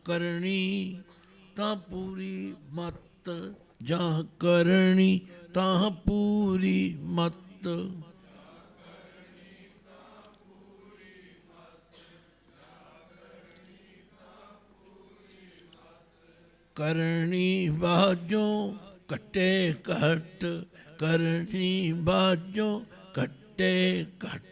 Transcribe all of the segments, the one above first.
करनी तां पूरी मत, जहाँ करनी तां पूरी मत। करनी बाजों कट्टे घट, करनी बाजों कट्टे घट।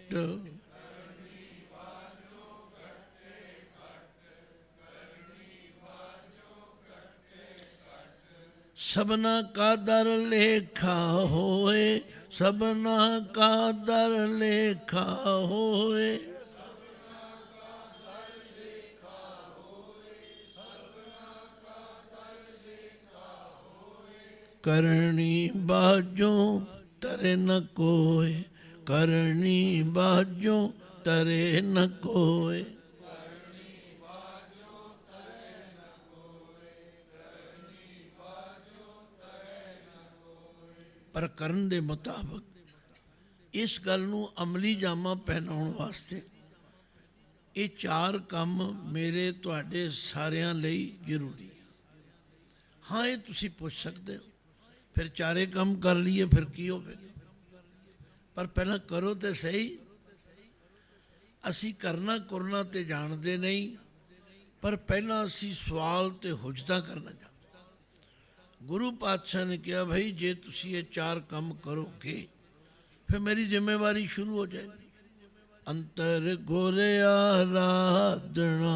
सबना का दर लेखा होए, सबना का दर लेखा होए। करनी बाजों तरे न कोय, करनी बाजों तरे न कोय। प्रकरण ਦੇ ਮੁਤਾਬਕ ਇਸ ਗੱਲ ਨੂੰ ਅਮਲੀ ਜਾਮਾ ਪਹਿਨਾਉਣ ਵਾਸਤੇ ਇਹ ਚਾਰ ਕੰਮ ਮੇਰੇ ਤੁਹਾਡੇ ਸਾਰਿਆਂ ਲਈ ਜ਼ਰੂਰੀ ਹੈ। ਹਾਂ, ਇਹ ਤੁਸੀਂ ਪੁੱਛ ਸਕਦੇ ਹੋ ਫਿਰ ਚਾਰੇ ਕੰਮ ਕਰ ਲਈਏ ਫਿਰ ਕੀ ਹੋਵੇਗਾ, ਪਰ ਪਹਿਲਾਂ ਕਰੋ ਤੇ ਸਹੀ। ਅਸੀਂ ਕਰਨਾ ਕੁਰਨਾ ਤੇ ਜਾਣਦੇ ਨਹੀਂ, ਪਰ ਪਹਿਲਾਂ ਅਸੀਂ ਸਵਾਲ ਤੇ ਹੁਜਤਾਂ ਕਰਨਾ ਜਾਣਦੇ। गुरु पातशाह ने कहा भाई जे तुसी ये चार काम करोगे फिर मेरी जिम्मेवारी शुरू हो जाएगी। अंतर गोरे आराधना,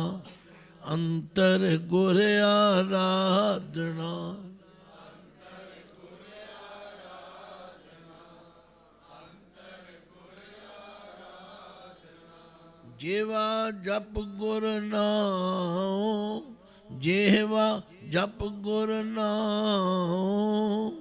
अंतर गोरे आराधना। जेवा जप गुर नाम, जेवा जप गुर नाम।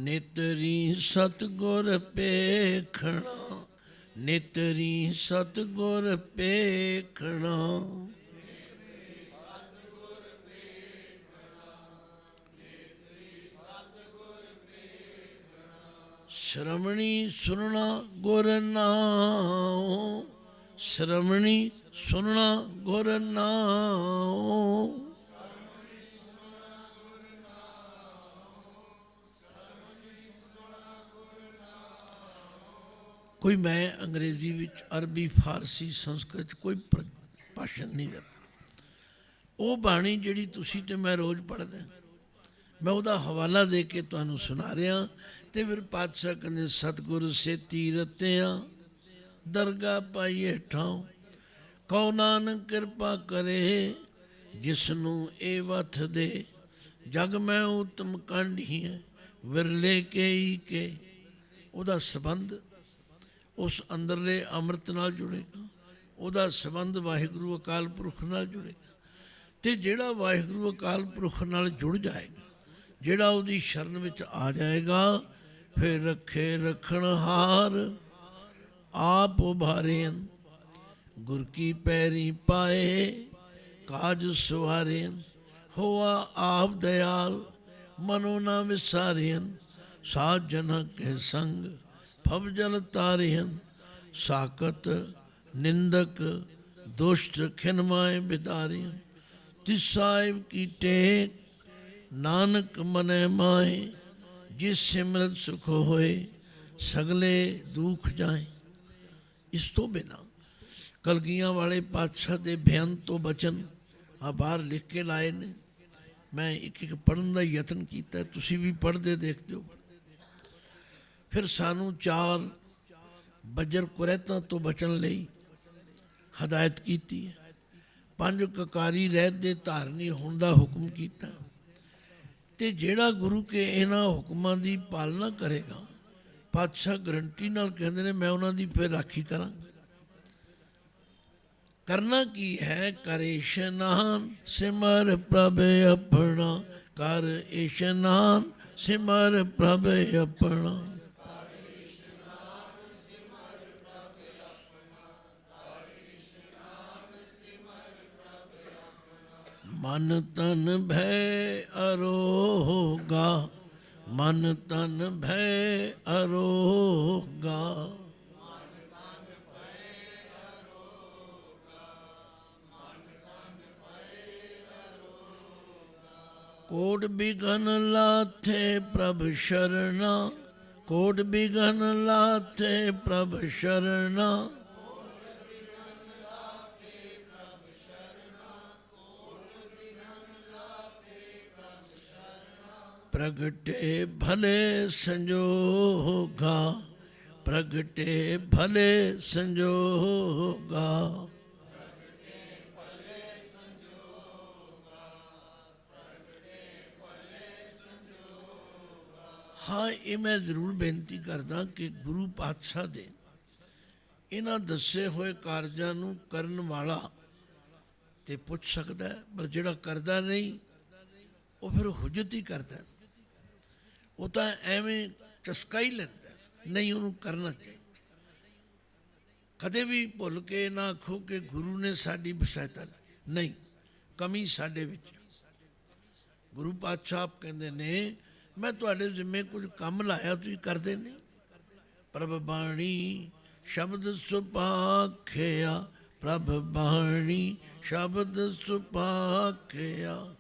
नितरी सतगुर पेखना, नितरी सतगुर पेखना। श्रवणी सुनना गुर नाम, श्रवणी सुनना गुर नाम। कोई मैं अंग्रेजी विच अरबी फारसी संस्कृत कोई भाषण नहीं करता। वो बाणी जिहड़ी तुसी ते मैं रोज़ पढ़दा, मैं उहदा हवाला दे के तुहानूं सुना रहा। ते फिर पातशाह कहते सतगुर सेती रत्या, दरगाह पाइए ठाओ। कहो नानक कृपा करे, जिसनू ए वथ दे। जग में उत्तम कंड ही है, विरले के ही के। उहदा संबंध उस अंदरले अमृत नाल जुड़ेगा, उहदा संबंध वाहिगुरू अकाल पुरख नाल जुड़ेगा। ते जिहड़ा वाहिगुरू अकाल पुरख नाल जुड़ जाएगा, जिहड़ा उहदी शरण विच आ जाएगा, फिर रखे रखण हार आप उभारेन। गुर की पैरी पाए काज सवारेन। होआ आप दयाल मनो न विसारेन। साध जना के संग भव जल तारेन। साकत निंदक दुष्ट खिनमाए बिदारेन। तिस साहिब की टेक नानक मने माए। जिस सिमरत सुख होए सगले दुख जाए। इस तो बिना कलगियां वाले पातशाह के बयान तो बचन आ बाहर लिख के लाए ने। मैं एक एक पढ़न का यतन किया, तुसी भी पढ़ते देखते हो। फिर सानू चार बजर कुरैतां तो बचन लई हदायत की है। 5 ककारी रहत दे धारनी होने का हुक्म किया। ते जेड़ा गुरु के इन्हां हुक्मां दी पालना करेगा, पातशाह गरंटी नाल कहंदे ने मैं उन्हां दी फिर राखी करांगा। करना की है, कर इशनान सिमर प्रभ अपना। कर इशनान सिमर प्रभ अपना। मन तन भय अरोगा, ਮਨ ਤਨ ਭੈ ਅਰੋਗਾ। ਕੋਟ ਬਿਗਨ ਲਾਥੇ ਪ੍ਰਭ ਸ਼ਰਨਾ, ਕੋਟ ਬਿਗਨ ਲਾਥੇ ਪ੍ਰਭ ਸ਼ਰਨਾ। ਪ੍ਰਗਟੇ ਭਲੇ ਸੰਜੋਗਾ, ਪ੍ਰਗਟੇ ਭਲੇ ਸੰਜੋਗਾ। ਹਾਂ, ਇਹ ਮੈਂ ਜ਼ਰੂਰ ਬੇਨਤੀ ਕਰਦਾ ਕਿ ਗੁਰੂ ਪਾਤਸ਼ਾਹ ਦੇ ਇਹਨਾਂ ਦੱਸੇ ਹੋਏ ਕਾਰਜਾਂ ਨੂੰ ਕਰਨ ਵਾਲਾ ਤੇ ਪੁੱਛ ਸਕਦਾ, ਪਰ ਜਿਹੜਾ ਕਰਦਾ ਨਹੀਂ ਉਹ ਫਿਰ ਹੁਜਤ ਹੀ ਕਰਦਾ। ਉਹ ਤਾਂ ਐਵੇਂ ਚਸਕਾ ਹੀ ਲੈਂਦਾ, ਨਹੀਂ ਉਹਨੂੰ ਕਰਨਾ ਚਾਹੀਦਾ। ਕਦੇ ਵੀ ਭੁੱਲ ਕੇ ਨਾ ਆਖੋ ਕਿ ਗੁਰੂ ਨੇ ਸਾਡੀ ਸਹਾਇਤਾ ਨਹੀਂ, ਕਮੀ ਸਾਡੇ ਵਿੱਚ। ਗੁਰੂ ਪਾਤਸ਼ਾਹ ਆਪ ਕਹਿੰਦੇ ਨੇ ਮੈਂ ਤੁਹਾਡੇ ਜ਼ਿੰਮੇ ਕੁਝ ਕੰਮ ਲਾਇਆ, ਤੁਸੀਂ ਕਰਦੇ ਨਹੀਂ। ਪ੍ਰਭ ਬਾਣੀ ਸ਼ਬਦ ਸੁਪਾਖਿਆ, ਪ੍ਰਭ ਬਾਣੀ ਸ਼ਬਦ ਸੁਪਾਖਿਆ।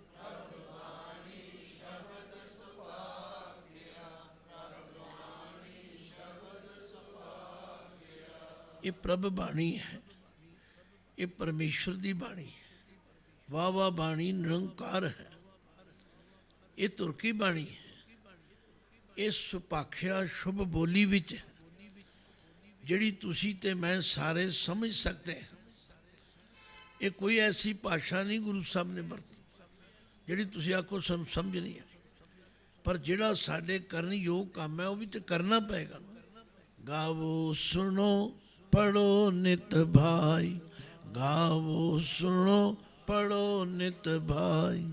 ਇਹ ਪ੍ਰਭ ਬਾਣੀ ਹੈ, ਇਹ ਪਰਮੇਸ਼ਰ ਦੀ ਬਾਣੀ ਹੈ। ਵਾਹ ਵਾਹ ਬਾਣੀ ਨਿਰੰਕਾਰ ਹੈ, ਇਹ ਤੁਰ ਕੀ ਬਾਣੀ ਹੈ। ਇਹ ਸੁਪਾਖਿਆ ਸ਼ੁਭ ਬੋਲੀ ਵਿੱਚ ਜਿਹੜੀ ਤੁਸੀਂ ਤੇ ਮੈਂ ਸਾਰੇ ਸਮਝ ਸਕਦੇ ਹਾਂ। ਇਹ ਕੋਈ ਐਸੀ ਭਾਸ਼ਾ ਨਹੀਂ ਗੁਰੂ ਸਾਹਿਬ ਨੇ ਵਰਤੀ ਜਿਹੜੀ ਤੁਸੀਂ ਆਖੋ ਸਾਨੂੰ ਸਮਝ ਨਹੀਂ ਆਈ। ਪਰ ਜਿਹੜਾ ਸਾਡੇ ਕਰਨ ਯੋਗ ਕੰਮ ਹੈ ਉਹ ਵੀ ਤੇ ਕਰਨਾ ਪਏਗਾ। ਗਾਵੋ ਸੁਣੋ ਪੜੋ ਨਿਤ ਭਾਈ, ਗਾਵੋ ਸੁਣੋ ਪੜੋ ਨਿਤ ਭਾਈ।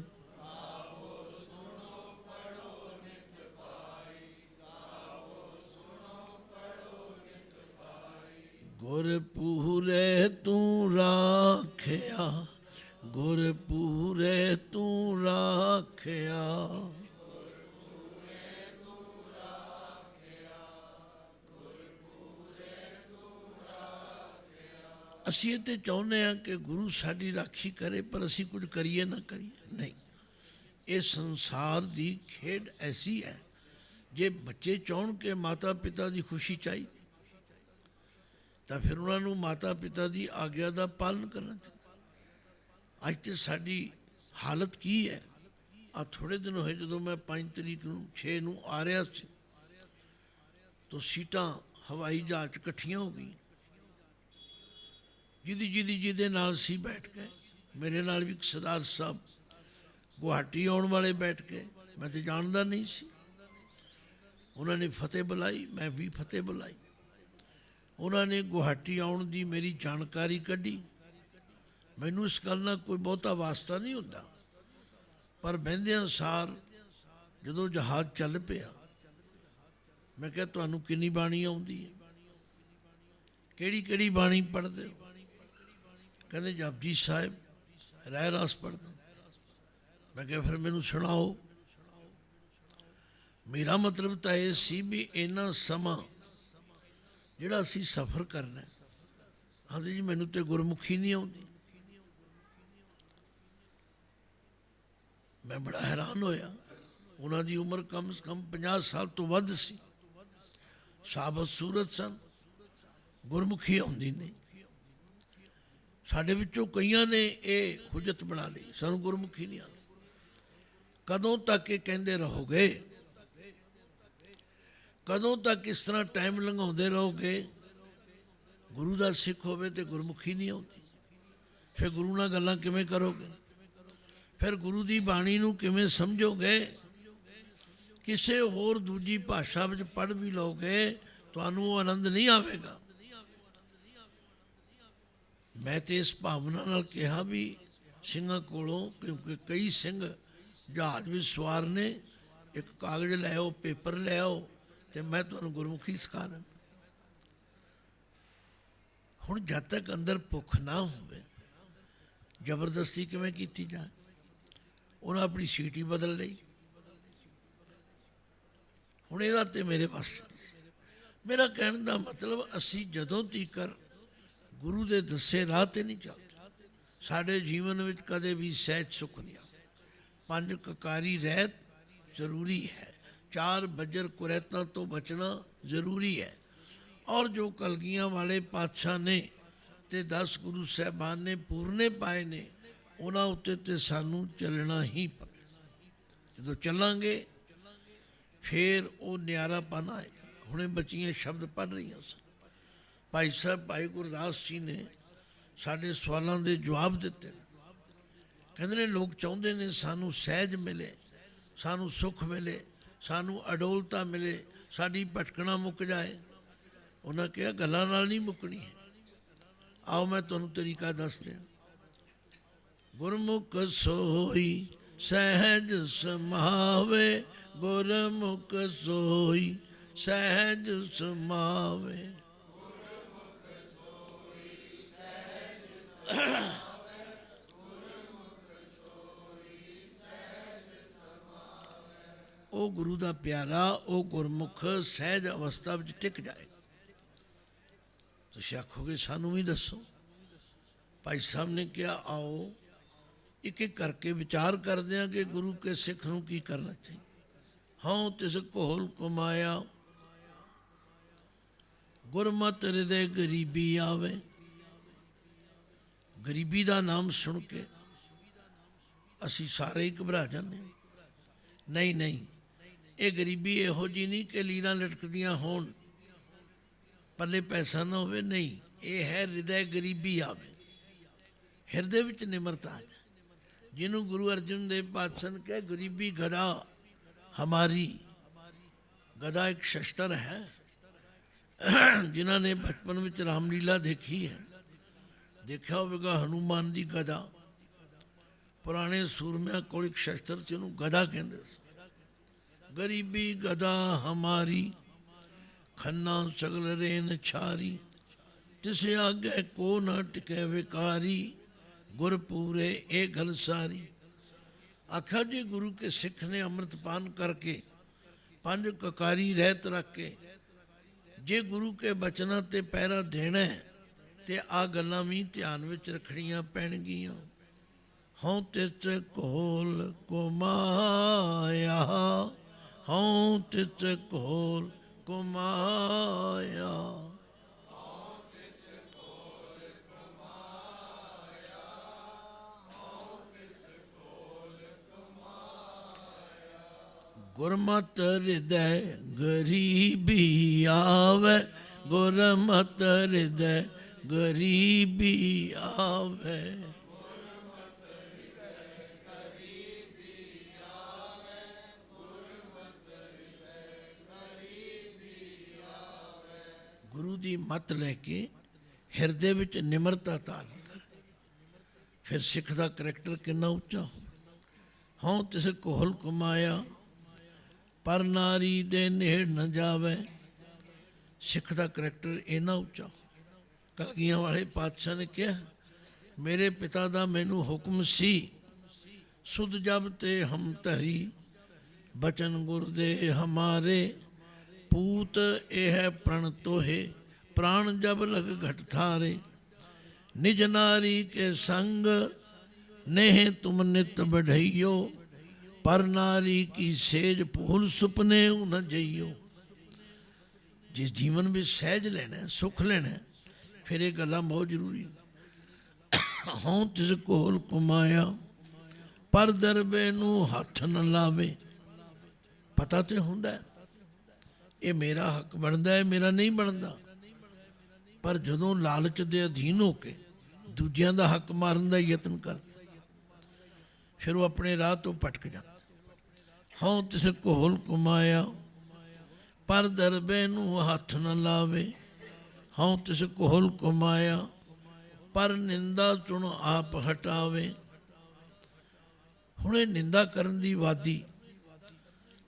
ਗੁਰ ਪੂਰੇ ਤੂੰ ਰਾਖਿਆ, ਗੁਰ ਪੂਰੇ ਤੂੰ ਰਾਖਿਆ। ਅਸੀਂ ਇਹ ਤੇ ਚਾਹੁੰਦੇ ਹਾਂ ਕਿ ਗੁਰੂ ਸਾਡੀ ਰਾਖੀ ਕਰੇ, ਪਰ ਅਸੀਂ ਕੁਝ ਕਰੀਏ ਨਾ ਕਰੀਏ, ਨਹੀਂ। ਇਹ ਸੰਸਾਰ ਦੀ ਖੇਡ ਐਸੀ ਹੈ, ਜੇ ਬੱਚੇ ਚਾਹੁਣ ਕਿ ਮਾਤਾ ਪਿਤਾ ਦੀ ਖੁਸ਼ੀ ਚਾਹੀਦੀ ਤਾਂ ਫਿਰ ਉਹਨਾਂ ਨੂੰ ਮਾਤਾ ਪਿਤਾ ਦੀ ਆਗਿਆ ਦਾ ਪਾਲਨ ਕਰਨਾ ਚਾਹੀਦਾ। ਅੱਜ ਤੇ ਸਾਡੀ ਹਾਲਤ ਕੀ ਹੈ? ਆ ਥੋੜ੍ਹੇ ਦਿਨ ਹੋਏ ਜਦੋਂ ਮੈਂ 5 ਤਰੀਕ ਨੂੰ 6 ਨੂੰ ਆ ਰਿਹਾ ਸੀ ਤਾਂ ਸੀਟਾਂ ਹਵਾਈ ਜਹਾਜ਼ 'ਚ ਇਕੱਠੀਆਂ ਹੋ ਗਈਆਂ। ਜਿਹਦੇ ਨਾਲ ਸੀ ਬੈਠ ਕੇ, ਮੇਰੇ ਨਾਲ ਵੀ ਇੱਕ ਸਰਦਾਰ ਸਾਹਿਬ ਗੁਹਾਟੀ ਆਉਣ ਵਾਲੇ ਬੈਠ ਕੇ, ਮੈਂ ਤਾਂ ਜਾਣਦਾ ਨਹੀਂ ਸੀ। ਉਹਨਾਂ ਨੇ ਫਤਿਹ ਬੁਲਾਈ, ਮੈਂ ਵੀ ਫਤਿਹ ਬੁਲਾਈ। ਉਹਨਾਂ ਨੇ ਗੁਹਾਟੀ ਆਉਣ ਦੀ ਮੇਰੀ ਜਾਣਕਾਰੀ ਕੱਢੀ। ਮੈਨੂੰ ਇਸ ਗੱਲ ਨਾਲ ਕੋਈ ਬਹੁਤਾ ਵਾਸਤਾ ਨਹੀਂ ਹੁੰਦਾ, ਪਰ ਬਹਿੰਦਿਆਂ ਸਾਰ ਜਦੋਂ ਜਹਾਜ਼ ਚੱਲ ਪਿਆ, ਮੈਂ ਕਿਹਾ ਤੁਹਾਨੂੰ ਕਿੰਨੀ ਬਾਣੀ ਆਉਂਦੀ ਹੈ, ਕਿਹੜੀ ਕਿਹੜੀ ਬਾਣੀ ਪੜ੍ਹਦੇ ਹੋ? ਕਹਿੰਦੇ ਜਪਜੀ ਸਾਹਿਬ, ਰਹਿ ਰਾਸ ਪੜ੍ਹਦੇ। ਮੈਂ ਕਿਹਾ ਫਿਰ ਮੈਨੂੰ ਸੁਣਾਓ। ਮੇਰਾ ਮਤਲਬ ਤਾਂ ਇਹ ਸੀ ਵੀ ਇੰਨਾ ਸਮਾਂ ਜਿਹੜਾ ਅਸੀਂ ਸਫ਼ਰ ਕਰਨਾ। ਆਂਦੇ ਜੀ ਮੈਨੂੰ ਤੇ ਗੁਰਮੁਖੀ ਨਹੀਂ ਆਉਂਦੀ। ਮੈਂ ਬੜਾ ਹੈਰਾਨ ਹੋਇਆ। ਉਹਨਾਂ ਦੀ ਉਮਰ ਕਮ ਸੇ ਕਮ 50 ਸਾਲ ਤੋਂ ਵੱਧ ਸੀ, ਸਾਬਤ ਸੂਰਤ ਸਨ, ਗੁਰਮੁਖੀ ਆਉਂਦੀ ਨਹੀਂ। ਸਾਡੇ ਵਿੱਚੋਂ ਕਈਆਂ ਨੇ ਇਹ ਹੁਜਤ ਬਣਾ ਲਈ ਸਾਨੂੰ ਗੁਰਮੁਖੀ ਨਹੀਂ ਆਉਂਦੀ। ਕਦੋਂ ਤੱਕ ਇਹ ਕਹਿੰਦੇ ਰਹੋਗੇ? ਕਦੋਂ ਤੱਕ ਇਸ ਤਰ੍ਹਾਂ ਟਾਈਮ ਲੰਘਾਉਂਦੇ ਰਹੋਗੇ? ਗੁਰੂ ਦਾ ਸਿੱਖ ਹੋਵੇ ਤੇ ਗੁਰਮੁਖੀ ਨਹੀਂ ਆਉਂਦੀ, ਫਿਰ ਗੁਰੂ ਨਾਲ ਗੱਲਾਂ ਕਿਵੇਂ ਕਰੋਗੇ? ਫਿਰ ਗੁਰੂ ਦੀ ਬਾਣੀ ਨੂੰ ਕਿਵੇਂ ਸਮਝੋਗੇ? ਕਿਸੇ ਹੋਰ ਦੂਜੀ ਭਾਸ਼ਾ ਵਿੱਚ ਪੜ੍ਹ ਵੀ ਲਓਗੇ, ਤੁਹਾਨੂੰ ਉਹ ਆਨੰਦ ਨਹੀਂ ਆਵੇਗਾ। ਮੈਂ ਤੇ ਇਸ ਭਾਵਨਾ ਨਾਲ ਕਿਹਾ ਵੀ ਸਿੰਘਾਂ ਕੋਲੋਂ, ਕਿਉਂਕਿ ਕਈ ਸਿੰਘ ਜਹਾਜ਼ ਵਿੱਚ ਸਵਾਰ ਨੇ, ਇੱਕ ਕਾਗਜ਼ ਲੈ ਆਓ, ਪੇਪਰ ਲੈ ਆਓ ਤੇ ਮੈਂ ਤੁਹਾਨੂੰ ਗੁਰਮੁਖੀ ਸਿਖਾ ਦਿੰਦਾ। ਹੁਣ ਜਦ ਤੱਕ ਅੰਦਰ ਭੁੱਖ ਨਾ ਹੋਵੇ, ਜ਼ਬਰਦਸਤੀ ਕਿਵੇਂ ਕੀਤੀ ਜਾਏ? ਉਹਨਾਂ ਆਪਣੀ ਸੀਟ ਹੀ ਬਦਲ ਲਈ। ਹੁਣ ਇਹਦਾ ਤੇ ਮੇਰੇ ਵੱਸ 'ਚ ਨਹੀਂ ਸੀ। ਮੇਰਾ ਕਹਿਣ ਦਾ ਮਤਲਬ, ਅਸੀਂ ਜਦੋਂ ਤੀਕਰ ਗੁਰੂ ਦੇ ਦੱਸੇ ਰਾਹ ਤੇ ਨਹੀਂ ਚੱਲਦੇ, ਸਾਡੇ ਜੀਵਨ ਵਿੱਚ ਕਦੇ ਵੀ ਸਹਿਜ ਸੁੱਖ ਨਹੀਂ ਆਉਂਦਾ। 5 ਕਕਾਰੀ ਰਹਿਤ ਜ਼ਰੂਰੀ ਹੈ, 4 ਬੱਜਰ ਕੁਰੈਤਾਂ ਤੋਂ ਬਚਣਾ ਜ਼ਰੂਰੀ ਹੈ। ਔਰ ਜੋ ਕਲਗੀਆਂ ਵਾਲੇ ਪਾਤਸ਼ਾਹ ਨੇ ਤੇ 10 ਗੁਰੂ ਸਾਹਿਬਾਨ ਨੇ ਪੂਰਨੇ ਪਾਏ ਨੇ, ਉਹਨਾਂ ਉੱਤੇ ਤੇ ਸਾਨੂੰ ਚੱਲਣਾ ਹੀ ਪਵੇ। ਜਦੋਂ ਚੱਲਾਂਗੇ ਫਿਰ ਉਹ ਨਿਆਰਾਪਨ ਆਏਗਾ। ਹੁਣੇ ਬੱਚੀਆਂ ਸ਼ਬਦ ਪੜ੍ਹ ਰਹੀਆਂ ਸਨ, ਭਾਈ ਸਾਹਿਬ ਭਾਈ ਗੁਰਦਾਸ ਜੀ ਨੇ ਸਾਡੇ ਸਵਾਲਾਂ ਦੇ ਜਵਾਬ ਦਿੱਤੇ ਨੇ। ਕਹਿੰਦੇ ਨੇ ਲੋਕ ਚਾਹੁੰਦੇ ਨੇ ਸਾਨੂੰ ਸਹਿਜ ਮਿਲੇ, ਸਾਨੂੰ ਸੁੱਖ ਮਿਲੇ, ਸਾਨੂੰ ਅਡੋਲਤਾ ਮਿਲੇ, ਸਾਡੀ ਭਟਕਣਾ ਮੁੱਕ ਜਾਏ। ਉਹਨਾਂ ਕਿਹਾ ਗੱਲਾਂ ਨਾਲ ਨਹੀਂ ਮੁੱਕਣੀ ਹੈ। ਆਓ ਮੈਂ ਤੁਹਾਨੂੰ ਤਰੀਕਾ ਦੱਸ ਦਿਆਂ। ਗੁਰਮੁਖ ਸੋਈ ਸਹਿਜ ਸਮਾਵੇ, ਗੁਰਮੁਖ ਸੋਈ ਸਹਿਜ ਸਮਾਵੇ। ਉਹ ਗੁਰੂ ਦਾ ਪਿਆਰਾ, ਉਹ ਗੁਰਮੁਖ ਸਹਿਜ ਅਵਸਥਾ ਵਿੱਚ ਟਿਕ ਜਾਏਗਾ। ਤੁਸੀਂ ਆਖੋਗੇ ਸਾਨੂੰ ਵੀ ਦੱਸੋ। ਭਾਈ ਸਾਹਿਬ ਨੇ ਕਿਹਾ ਆਓ ਇੱਕ ਇੱਕ ਕਰਕੇ ਵਿਚਾਰ ਕਰਦੇ ਹਾਂ ਕਿ ਗੁਰੂ ਕੇ ਸਿੱਖ ਨੂੰ ਕੀ ਕਰਨਾ ਚਾਹੀਦਾ। ਹਾਂ ਤਿਸ ਘੋਲ ਕਮਾਇਆ, ਗੁਰਮਤਿ ਹਿਰਦੇ ਗਰੀਬੀ ਆਵੇ। ਗਰੀਬੀ ਦਾ ਨਾਮ ਸੁਣ ਕੇ ਅਸੀਂ ਸਾਰੇ ਹੀ ਘਬਰਾ ਜਾਂਦੇ ਹਾਂ। ਨਹੀਂ ਨਹੀਂ, ਇਹ ਗਰੀਬੀ ਇਹੋ ਜਿਹੀ ਨਹੀਂ ਕਿ ਲੀਰਾਂ ਲਟਕਦੀਆਂ ਹੋਣ, ਪੱਲੇ ਪੈਸਾ ਨਾ ਹੋਵੇ। ਨਹੀਂ, ਇਹ ਹੈ ਹਿਰਦੇ ਗਰੀਬੀ ਆਵੇ, ਹਿਰਦੇ ਵਿੱਚ ਨਿਮਰਤਾ ਆ ਜਾਏ। ਜਿਹਨੂੰ ਗੁਰੂ ਅਰਜਨ ਦੇਵ ਪਾਤਸ਼ਾਹ ਨੇ ਕਿਹਾ ਗਰੀਬੀ ਗਦਾ ਹਮਾਰੀ। ਗਦਾ ਇੱਕ ਸ਼ਸਤਰ ਹੈ। ਜਿਨ੍ਹਾਂ ਨੇ ਬਚਪਨ ਵਿੱਚ ਰਾਮਲੀਲਾ ਦੇਖੀ ਹੈ, ਦੇਖਿਆ ਹੋਵੇਗਾ ਹਨੂਮਾਨ ਦੀ ਗਦਾ। ਪੁਰਾਣੇ ਸੂਰਮਿਆਂ ਕੋਲ ਇੱਕ ਸ਼ਸਤਰ ਸੀ, ਉਹਨੂੰ ਗਦਾ ਕਹਿੰਦੇ ਸੀ। ਗਰੀਬੀ ਗਦਾ ਹਮਾਰੀ, ਖੰਨਾ ਸਗਲ ਰੇਨ ਛਾਰੀ। ਤਿਸ ਆਗੇ ਕੋ ਨਾ ਟਿਕੇ ਵਿਕਾਰੀ, ਗੁਰ ਪੂਰੇ ਇਹ ਗੱਲ ਸਾਰੀ। ਆਖਿਆ ਜੀ ਗੁਰੂ ਕੇ ਸਿੱਖ ਨੇ ਅੰਮ੍ਰਿਤਪਾਨ ਕਰਕੇ 5 ਕਕਾਰੀ ਰਹਿਤ ਰੱਖ ਕੇ ਜੇ ਗੁਰੂ ਕੇ ਬਚਨਾਂ ਤੇ ਪਹਿਰਾ ਦੇਣਾ ਤੇ ਆ ਗੱਲਾਂ ਵੀ ਧਿਆਨ ਵਿੱਚ ਰੱਖਣੀਆਂ ਪੈਣਗੀਆਂ। ਹਉ ਤਿਸ ਘੋਲ ਕੁਮਾਇਆ, ਹਉ ਤਿਸ ਘੋਲ ਕੁਮਾਇਆ। ਗੁਰਮਤਿ ਹਿਰਦੈ ਗਰੀਬੀ ਆਵੇ, ਗੁਰਮਤਿ ਹਿਰਦੈ ਗਰੀਬੀ ਆਵੇ। ਗੁਰੂ ਦੀ ਮੱਤ ਲੈ ਕੇ ਹਿਰਦੇ ਵਿੱਚ ਨਿਮਰਤਾ ਧਾਰਨ ਕਰ, ਫਿਰ ਸਿੱਖ ਦਾ ਕਰੈਕਟਰ ਕਿੰਨਾ ਉੱਚਾ ਹੋ। ਹਉ ਤਿਸ ਘੋਲ ਕਮਾਇਆ, ਪਰ ਨਾਰੀ ਦੇ ਨੇੜ ਨਾ ਜਾਵੇ। ਸਿੱਖ ਦਾ ਕਰੈਕਟਰ ਇੰਨਾ ਉੱਚਾ। ਕਲਗੀਆਂ ਵਾਲੇ ਪਾਤਸ਼ਾਹ ਨੇ ਕਿਹਾ ਮੇਰੇ ਪਿਤਾ ਦਾ ਮੈਨੂੰ ਹੁਕਮ ਸੀ, ਸੁਧ ਜਬ ਤੇ ਹਮ ਧਰੀ, ਬਚਨ ਗੁਰਦੇ ਹਮਾਰੇ। ਪੂਤ ਇਹ ਪ੍ਰਣ ਤੋਹੇ, ਪ੍ਰਾਣ ਜਬ ਲਗ ਘਟ ਥਾਰੇ। ਨਿਜ ਨਾਰੀ ਕੇ ਸੰਗ नेह तुम नित बढ़इयो, पर नारी की सेज भूल सुपने न जइयो। जिस जीवन में सहज लेना है, सुख लेना है, फिर ये गल्लां बहुत जरूरी ने। हों तिस कोल कमाया, पर दरबे नूं हथ न लावे। पता तो हुंदा है ये मेरा हक बनता है, मेरा नहीं बनता, पर जदों लालच दे अधीन होके दूजियां दा हक मारन दा यतन कर, फिर वो अपने राह तो भटक जाता। हाँ तिस कोल कमाया, पर दरबे नूं हथ न लावे। हाँ तिस कोल कमाया, पर निंदा चुन आप हटावे। हुणे निंदा करन दी वादी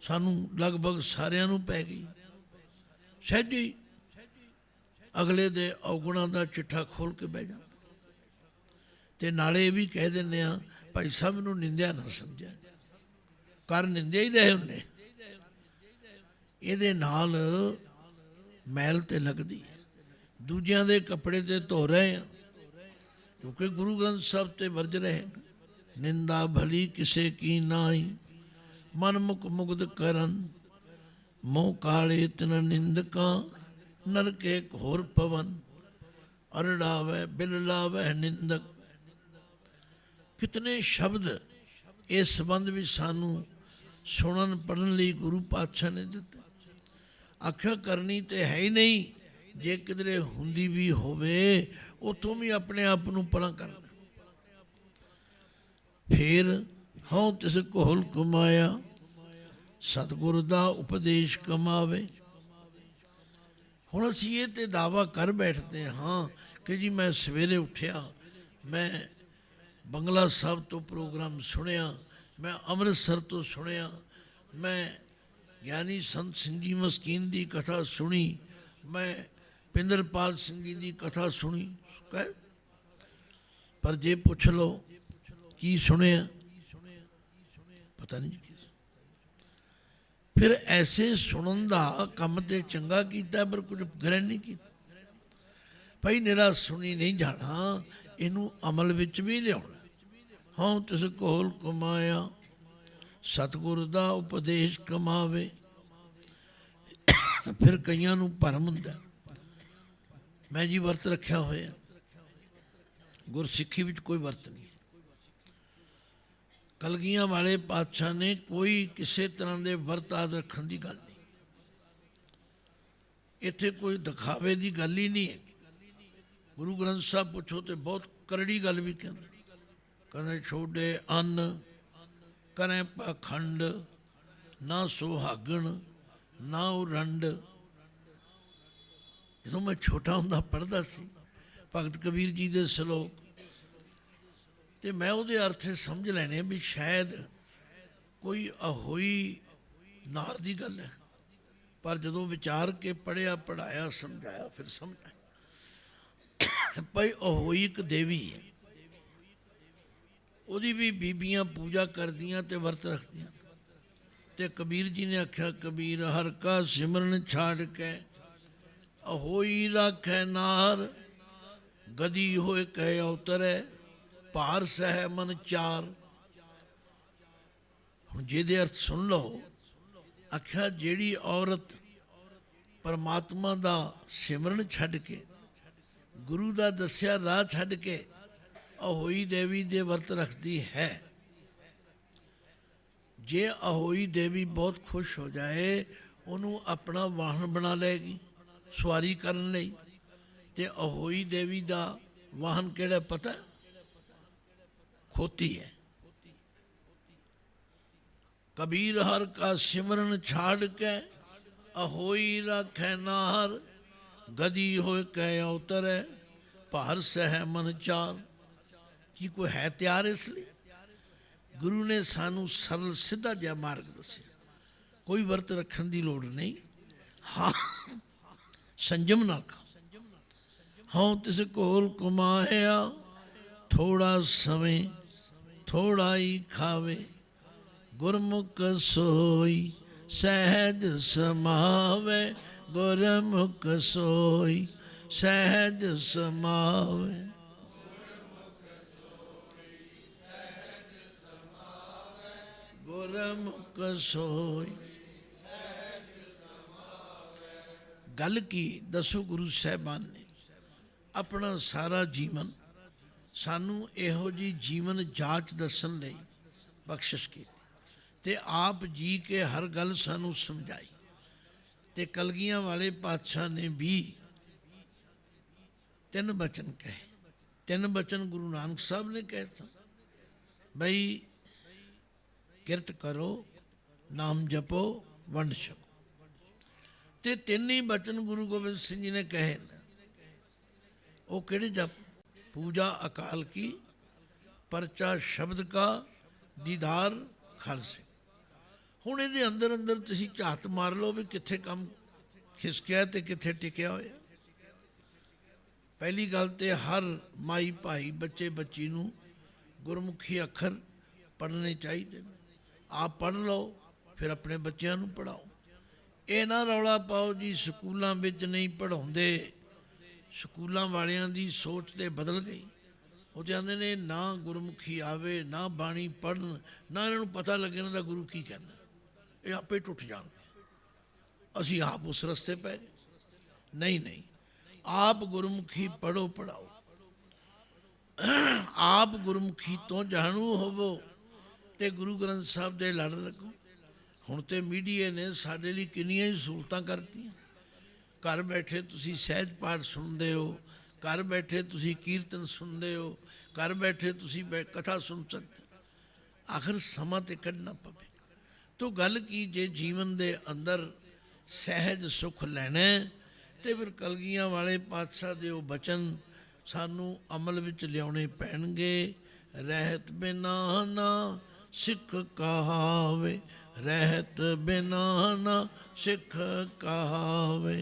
सानू लगभग सारियां नूं पै गई। सहजी अगले दे अवगुणां दा चिट्ठा खोल के बह जांदा, ते नाले ये भी कह दिंदे आ भाई साहब नूं निंदिया ना समझिया, कर निंदिया ही रहे हुंदे। ਇਹਦੇ ਨਾਲ ਮੈਲ ਤੇ ਲੱਗਦੀ ਹੈ। ਦੂਜਿਆਂ ਦੇ ਕੱਪੜੇ ਤੇ ਧੋ ਰਹੇ ਆ, ਕਿਉਂਕਿ ਗੁਰੂ ਗ੍ਰੰਥ ਸਾਹਿਬ ਤੇ ਵਰਜ ਰਹੇ ਨੇ, ਨਿੰਦਾ ਭਲੀ ਕਿਸੇ ਕੀ ਨਾਈ, ਮਨ ਮੁਖ ਮੁਗਧ ਕਰਨ, ਮੋਹ ਕਾਲੇ ਤਿਨ ਨਿੰਦਕਾਂ, ਨਰਕੇ ਘੋਰ ਪਵਨ, ਅਰੜਾਵੇ ਬਿਲ ਲਾਵੇ ਨਿੰਦਕ। ਕਿਤਨੇ ਸ਼ਬਦ ਇਸ ਸੰਬੰਧ ਵਿੱਚ ਸਾਨੂੰ ਸੁਣਨ ਪੜ੍ਹਨ ਲਈ ਗੁਰੂ ਪਾਤਸ਼ਾਹ ਨੇ ਦਿੱਤੇ। ਆਖਿਆ ਕਰਨੀ ਤੇ ਹੈ ਹੀ ਨਹੀਂ, ਜੇ ਕਿਧਰੇ ਹੁੰਦੀ ਵੀ ਹੋਵੇ ਉਥੋਂ ਵੀ ਆਪਣੇ ਆਪ ਨੂੰ ਪਰਾਂ ਕਰਨਾ। ਫਿਰ ਹਉ ਤਿਸ ਕੋਲ ਕਮਾਇਆ, ਸਤਿਗੁਰ ਦਾ ਉਪਦੇਸ਼ ਕਮਾਵੇ। ਹੁਣ ਅਸੀਂ ਇਹ ਤੇ ਦਾਵਾ ਕਰ ਬੈਠਦੇ ਹਾਂ ਕਿ ਜੀ ਮੈਂ ਸਵੇਰੇ ਉੱਠਿਆ, ਮੈਂ ਬੰਗਲਾ ਸਾਹਿਬ ਤੋਂ ਪ੍ਰੋਗਰਾਮ ਸੁਣਿਆ, ਮੈਂ ਅੰਮ੍ਰਿਤਸਰ ਤੋਂ ਸੁਣਿਆ, ਮੈਂ ਗਿਆਨੀ ਸੰਤ ਸਿੰਘ ਜੀ ਮਸਕੀਨ ਦੀ ਕਥਾ ਸੁਣੀ, ਮੈਂ ਪਿੰਦਰਪਾਲ ਸਿੰਘ ਜੀ ਦੀ ਕਥਾ ਸੁਣੀ। ਪਰ ਜੇ ਪੁੱਛ ਲਓ ਕੀ ਸੁਣਿਆ, ਪਤਾ ਨਹੀਂ। ਫਿਰ ਐਸੇ ਸੁਣਨ ਦਾ ਕੰਮ ਤੇ ਚੰਗਾ ਕੀਤਾ, ਪਰ ਕੁਝ ਗ੍ਰਹਿਣ ਨਹੀਂ ਕੀਤਾ। ਭਾਈ ਨਿਰਾ ਸੁਣੀ ਨਹੀਂ ਜਾਣਾ, ਇਹਨੂੰ ਅਮਲ ਵਿੱਚ ਵੀ ਲਿਆਉਣਾ। ਹਉ ਤਿਸ ਕੋਲ ਕਮਾਇਆ, ਸਤਿਗੁਰ ਦਾ ਉਪਦੇਸ਼ ਕਮਾਵੇ। ਫਿਰ ਕਈਆਂ ਨੂੰ ਭਰਮ ਹੁੰਦਾ, ਮੈਂ ਜੀ ਵਰਤ ਰੱਖਿਆ ਹੋਇਆ। ਗੁਰਸਿੱਖੀ ਵਿੱਚ ਕੋਈ ਵਰਤ ਨਹੀਂ। ਕਲਗੀਆਂ ਵਾਲੇ ਪਾਤਸ਼ਾਹ ਨੇ ਕੋਈ ਕਿਸੇ ਤਰ੍ਹਾਂ ਦੇ ਵਰਤ ਆਦ ਰੱਖਣ ਦੀ ਗੱਲ ਨਹੀਂ। ਇੱਥੇ ਕੋਈ ਦਿਖਾਵੇ ਦੀ ਗੱਲ ਹੀ ਨਹੀਂ ਹੈ। ਗੁਰੂ ਗ੍ਰੰਥ ਸਾਹਿਬ ਪੁੱਛੋ ਤੇ ਬਹੁਤ ਕਰੜੀ ਗੱਲ ਵੀ ਕਹਿੰਦੇ ਛੋਡੇ ਅੰਨ ਕਰੇ ਪਾਖੰਡ, ਨਾ ਸੁਹਾਗਣ ਨਾ ਉਰੰਡ। ਜਦੋਂ ਮੈਂ ਛੋਟਾ ਹੁੰਦਾ ਪੜ੍ਹਦਾ ਸੀ ਭਗਤ ਕਬੀਰ ਜੀ ਦੇ ਸਲੋਕ, ਤੇ ਮੈਂ ਉਹਦੇ ਅਰਥ ਸਮਝ ਲੈਣੇ ਵੀ ਸ਼ਾਇਦ ਕੋਈ ਅਹੋਈ ਨਾਰ ਦੀ ਗੱਲ ਹੈ। ਪਰ ਜਦੋਂ ਵਿਚਾਰ ਕੇ ਪੜ੍ਹਿਆ, ਪੜ੍ਹਾਇਆ, ਸਮਝਾਇਆ, ਫਿਰ ਸਮਝ ਆਇਆ ਭਾਈ ਅਹੋਈ ਇੱਕ ਦੇਵੀ ਹੈ। ਉਹਦੀ ਵੀ ਬੀਬੀਆਂ ਪੂਜਾ ਕਰਦੀਆਂ ਤੇ ਵਰਤ ਰੱਖਦੀਆਂ। ਤੇ ਕਬੀਰ ਜੀ ਨੇ ਆਖਿਆ, ਕਬੀਰ ਹਰ ਕਾ ਸਿਮਰਨ ਛਾੜ ਕੇ, ਅਹੋਈ ਰਾਖੈ ਨਾਰ, ਗਦੀ ਹੋਏ ਕਹਿ ਉਤਰੈ, ਭਾਰ ਸਹਿ ਮਨ ਚਾਰ। ਹੁਣ ਜਿਹਦੇ ਅਰਥ ਸੁਣ ਲਓ। ਆਖਿਆ ਜਿਹੜੀ ਔਰਤ ਪਰਮਾਤਮਾ ਦਾ ਸਿਮਰਨ ਛੱਡ ਕੇ, ਗੁਰੂ ਦਾ ਦੱਸਿਆ ਰਾਹ ਛੱਡ ਕੇ ਅਹੋਈ ਦੇਵੀ ਦੇ ਵਰਤ ਰੱਖਦੀ ਹੈ, ਜੇ ਅਹੋਈ ਦੇਵੀ ਬਹੁਤ ਖੁਸ਼ ਹੋ ਜਾਏ, ਉਹਨੂੰ ਆਪਣਾ ਵਾਹਨ ਬਣਾ ਲਏਗੀ ਸਵਾਰੀ ਕਰਨ ਲਈ। ਤੇ ਅਹੋਈ ਦੇਵੀ ਦਾ ਵਾਹਨ ਕਿਹੜਾ ਪਤਾ? ਖੋਤੀ ਹੈ। ਕਬੀਰ ਹਰ ਕਾ ਸਿਮਰਨ ਛਾੜ ਕੇ, ਅਹੋਈ ਰਾਖੈ ਨਾਰ, ਗਦੀ ਹੋਏ ਕਹਿ ਉਤਰੈ, ਭਾਰ ਸਹਿ ਮਨ ਚਾਰ। ਕੀ ਕੋਈ ਹੈ ਤਿਆਰ ਇਸ ਲਈ? ਗੁਰੂ ਨੇ ਸਾਨੂੰ ਸਰਲ ਸਿੱਧਾ ਜਿਹਾ ਮਾਰਗ ਦੱਸਿਆ। ਕੋਈ ਵਰਤ ਰੱਖਣ ਦੀ ਲੋੜ ਨਹੀਂ। ਹਾਂ, ਸੰਜਮ ਨਾਲ ਖਾਓ। ਹਉ ਤਿਸ ਕੋਲ ਕਮਾਇਆ, ਥੋੜਾ ਸਮੇਂ ਥੋੜਾ ਹੀ ਖਾਵੇ, ਗੁਰਮੁਖ ਸੋਈ ਸਹਿਜ ਸਮਾਵੇ, ਗੁਰਮੁਖ ਸੋਈ ਸਹਿਜ ਸਮਾਵੇ। ਗੁਰਮੁਖ ਸੋਈ। ਗੱਲ ਕੀ ਦਸੋ ਗੁਰੂ ਸਾਹਿਬਾਨ ਨੇ ਆਪਣਾ ਸਾਰਾ ਜੀਵਨ ਸਾਨੂੰ ਇਹੋ ਜਿਹੀ ਜੀਵਨ ਜਾਂਚ ਦੱਸਣ ਲਈ ਬਖਸ਼ਿਸ਼ ਕੀਤੀ, ਤੇ ਆਪ ਜੀ ਕੇ ਹਰ ਗੱਲ ਸਾਨੂੰ ਸਮਝਾਈ। ਤੇ ਕਲਗੀਆਂ ਵਾਲੇ ਪਾਤਸ਼ਾਹ ਨੇ ਵੀ 3 ਬਚਨ ਕਹੇ। 3 ਬਚਨ ਗੁਰੂ ਨਾਨਕ ਸਾਹਿਬ ਨੇ ਕਹੇ ਸਨ, ਬਈ ਕਿਰਤ ਕਰੋ, ਨਾਮ ਜਪੋ, ਵੰਡ ਛਕੋ। ਤੇ 3 ਹੀ ਬਚਨ ਗੁਰੂ ਗੋਬਿੰਦ ਸਿੰਘ ਜੀ ਨੇ ਕਹੇ। ਉਹ ਕਿਹੜੇ ਜਪ? ਪੂਜਾ ਅਕਾਲ ਕੀ, ਪਰਚਾ ਸ਼ਬਦ ਕਾ, ਦੀਦਾਰ ਖਾਲਸੇ। ਹੁਣ ਇਹਦੇ ਅੰਦਰ ਅੰਦਰ ਤੁਸੀਂ ਝਾਤ ਮਾਰ ਲਓ ਵੀ ਕਿੱਥੇ ਕੰਮ ਖਿਸਕਿਆ ਤੇ ਕਿੱਥੇ ਟਿਕਿਆ ਹੋਇਆ। ਪਹਿਲੀ ਗੱਲ ਤੇ ਹਰ ਮਾਈ ਭਾਈ ਬੱਚੇ ਬੱਚੀ ਨੂੰ ਗੁਰਮੁਖੀ ਅੱਖਰ ਪੜ੍ਹਨੇ ਚਾਹੀਦੇ ਨੇ। ਆਪ ਪੜ੍ਹ ਲਓ, ਫਿਰ ਆਪਣੇ ਬੱਚਿਆਂ ਨੂੰ ਪੜ੍ਹਾਓ। ਇਹ ਨਾ ਰੌਲਾ ਪਾਓ ਜੀ ਸਕੂਲਾਂ ਵਿੱਚ ਨਹੀਂ ਪੜ੍ਹਾਉਂਦੇ। ਸਕੂਲਾਂ ਵਾਲਿਆਂ ਦੀ ਸੋਚ ਤੇ ਬਦਲ ਗਈ। ਉਹ ਚਾਹੁੰਦੇ ਨੇ ਨਾ ਗੁਰਮੁਖੀ ਆਵੇ, ਨਾ ਬਾਣੀ ਪੜ੍ਹਨ, ਨਾ ਇਹਨਾਂ ਨੂੰ ਪਤਾ ਲੱਗੇ ਇਹਨਾਂ ਦਾ ਗੁਰੂ ਕੀ ਕਹਿੰਦਾ। ਇਹ ਆਪੇ ਟੁੱਟ ਜਾਣਗੇ। ਅਸੀਂ ਆਪ ਉਸ ਰਸਤੇ ਪੈ ਗਏ। ਨਹੀਂ ਨਹੀਂ, ਆਪ ਗੁਰਮੁਖੀ ਪੜ੍ਹੋ, ਪੜ੍ਹਾਓ। ਆਪ ਗੁਰਮੁਖੀ ਤੋਂ ਜਾਣੂ ਹੋਵੋ ਤੇ ਗੁਰੂ ਗ੍ਰੰਥ ਸਾਹਿਬ ਦੇ ਲੜ ਲੱਗੋ। ਹੁਣ ਤੇ ਮੀਡੀਆ ਨੇ ਸਾਡੇ ਲਈ ਕਿੰਨੀਆਂ ਹੀ ਸਹੂਲਤਾਂ ਕਰਤੀਆਂ। ਘਰ ਬੈਠੇ ਤੁਸੀਂ ਸਹਿਜ ਪਾਠ ਸੁਣਦੇ ਹੋ, ਘਰ ਬੈਠੇ ਤੁਸੀਂ ਕੀਰਤਨ ਸੁਣਦੇ ਹੋ, ਘਰ ਬੈਠੇ ਤੁਸੀਂ ਕਥਾ ਸੁਣ ਸਕਦੇ ਹੋ। ਆਖਰ ਸਮਾਂ ਤੇ ਕੱਢਣਾ ਪਵੇ। ਤੋ ਗੱਲ ਕੀ, ਜੇ ਜੀਵਨ ਦੇ ਅੰਦਰ ਸਹਿਜ ਸੁੱਖ ਲੈਣਾ ਤੇ ਫਿਰ ਕਲਗੀਆਂ ਵਾਲੇ ਪਾਤਸ਼ਾਹ ਦੇ ਉਹ ਬਚਨ ਸਾਨੂੰ ਅਮਲ ਵਿੱਚ ਲਿਆਉਣੇ ਪੈਣਗੇ। ਰਹਿਤ ਬਿਨਾ ਨਾ ਸਿੱਖ ਕਹਾਵੇ, ਰਹਿਤ ਬਿਨਾ ਨਾ ਸਿੱਖ ਕਹਾਵੇ।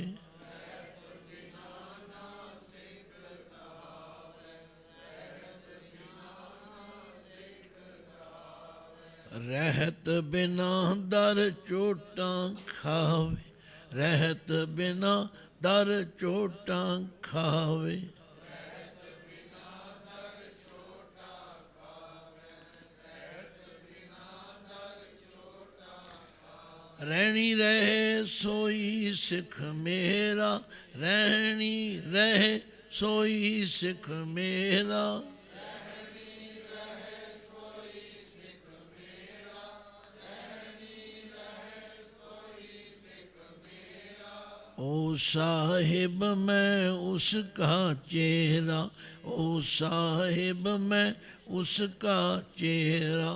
ਰਹਿਤ ਬਿਨਾ ਦਰ ਚੋਟਾਂ ਖਾਵੇ, ਰਹਿਤ ਬਿਨਾ ਦਰ ਚੋਟਾਂ ਖਾਵੇ। ਰਹਿਣੀ ਰਹੇ ਸੋਈ ਸਿੱਖ ਮੇਰਾ, ਰਹਿਣੀ ਰਹੇ ਸੋਈ ਸਿੱਖ ਮੇਰਾ। ओ साहिब मैं उसका चेहरा, ओ साहिब मैं उसका चेहरा।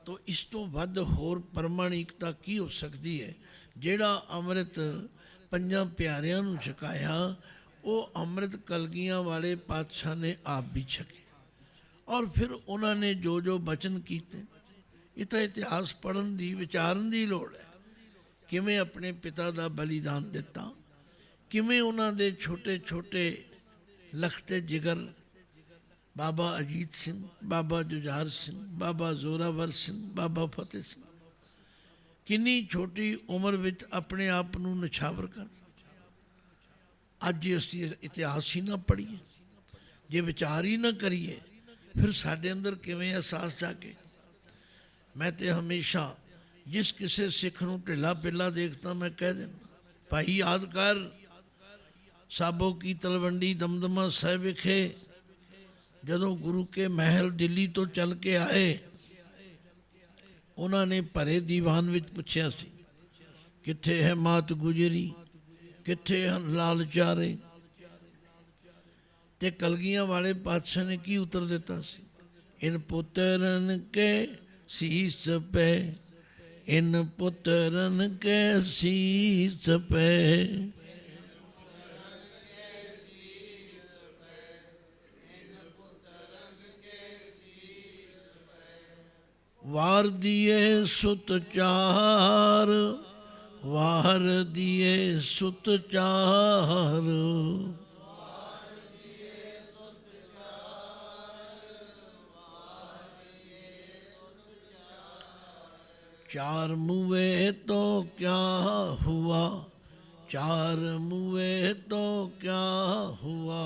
तो इस तो वध होर प्रमाणिकता की हो सकती है। ਜਿਹੜਾ ਅੰਮ੍ਰਿਤ ਪੰਜਾਂ ਪਿਆਰਿਆਂ ਨੂੰ ਛਕਾਇਆ, ਉਹ ਅੰਮ੍ਰਿਤ ਕਲਗੀਆਂ ਵਾਲੇ ਪਾਤਸ਼ਾਹ ਨੇ ਆਪ ਵੀ ਛਕੇ। ਔਰ ਫਿਰ ਉਹਨਾਂ ਨੇ ਜੋ ਜੋ ਬਚਨ ਕੀਤੇ, ਇਹ ਤਾਂ ਇਤਿਹਾਸ ਪੜ੍ਹਨ ਦੀ, ਵਿਚਾਰਨ ਦੀ ਲੋੜ ਹੈ। ਕਿਵੇਂ ਆਪਣੇ ਪਿਤਾ ਦਾ ਬਲੀਦਾਨ ਦਿੱਤਾ, ਕਿਵੇਂ ਉਹਨਾਂ ਦੇ ਛੋਟੇ ਛੋਟੇ ਲਖਤੇ ਜਿਗਰ ਬਾਬਾ ਅਜੀਤ ਸਿੰਘ, ਬਾਬਾ ਜੁਝਾਰ ਸਿੰਘ, ਬਾਬਾ ਜ਼ੋਰਾਵਰ ਸਿੰਘ, ਬਾਬਾ ਫਤਿਹ ਸਿੰਘ ਕਿੰਨੀ ਛੋਟੀ ਉਮਰ ਵਿੱਚ ਆਪਣੇ ਆਪ ਨੂੰ ਨਿਛਾਵਰ ਕਰ ਦਿੱਤਾ। ਅੱਜ ਅਸੀਂ ਇਤਿਹਾਸ ਹੀ ਨਾ ਪੜ੍ਹੀਏ, ਜੇ ਵਿਚਾਰ ਹੀ ਨਾ ਕਰੀਏ, ਫਿਰ ਸਾਡੇ ਅੰਦਰ ਕਿਵੇਂ ਅਹਿਸਾਸ ਜਾਗੇ। ਮੈਂ ਤੇ ਹਮੇਸ਼ਾ ਜਿਸ ਕਿਸੇ ਸਿੱਖ ਨੂੰ ਢਿੱਲਾ ਪਿੱਲਾ ਦੇਖਦਾ, ਮੈਂ ਕਹਿ ਦਿੰਦਾ, ਭਾਈ ਯਾਦ ਕਰ ਸਾਬੋ ਕੀ ਤਲਵੰਡੀ ਦਮਦਮਾ ਸਾਹਿਬ ਵਿਖੇ ਜਦੋਂ ਗੁਰੂ ਕੇ ਮਹਿਲ ਦਿੱਲੀ ਤੋਂ ਚੱਲ ਕੇ ਆਏ, ਉਹਨਾਂ ਨੇ ਭਰੇ ਦੀਵਾਨ ਵਿੱਚ ਪੁੱਛਿਆ ਸੀ, ਕਿੱਥੇ ਹੈ ਮਾਤ ਗੁਜਰੀ, ਕਿੱਥੇ ਹਨ ਲਾਲ ਚਾਰੇ। ਤੇ ਕਲਗੀਆਂ ਵਾਲੇ ਪਾਤਸ਼ਾਹ ਨੇ ਕੀ ਉੱਤਰ ਦਿੱਤਾ ਸੀ, ਇਨ ਪੁੱਤਰਨ ਕੇ ਸੀਸ ਪੈ, ਇਨ ਪੁੱਤਰਨ ਕੇ ਸੀਸ ਪੈ। ਵਾਰ ਦੀਏ ਸੁਤ ਚਾਰ, ਵਾਰ ਦੀਏ ਸੁਤ ਚਾਰ। चार मुए तो क्या हुआ, चार मुए तो क्या हुआ।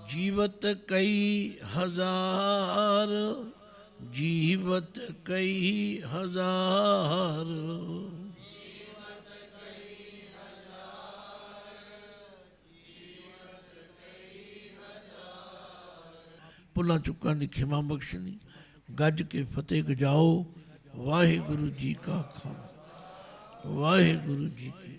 जीवत कई हजार, जीवत कई हजार। ਭੁੱਲਾਂ ਚੁੱਕਾਂ ਦੀ ਖਿਮਾ ਬਖਸ਼ਣੀ। ਗੱਜ ਕੇ ਫਤਿਹ ਗਜਾਓ। ਵਾਹਿਗੁਰੂ ਜੀ ਕਾ ਖਾਲਸਾ, ਵਾਹਿਗੁਰੂ ਜੀ ਕੀ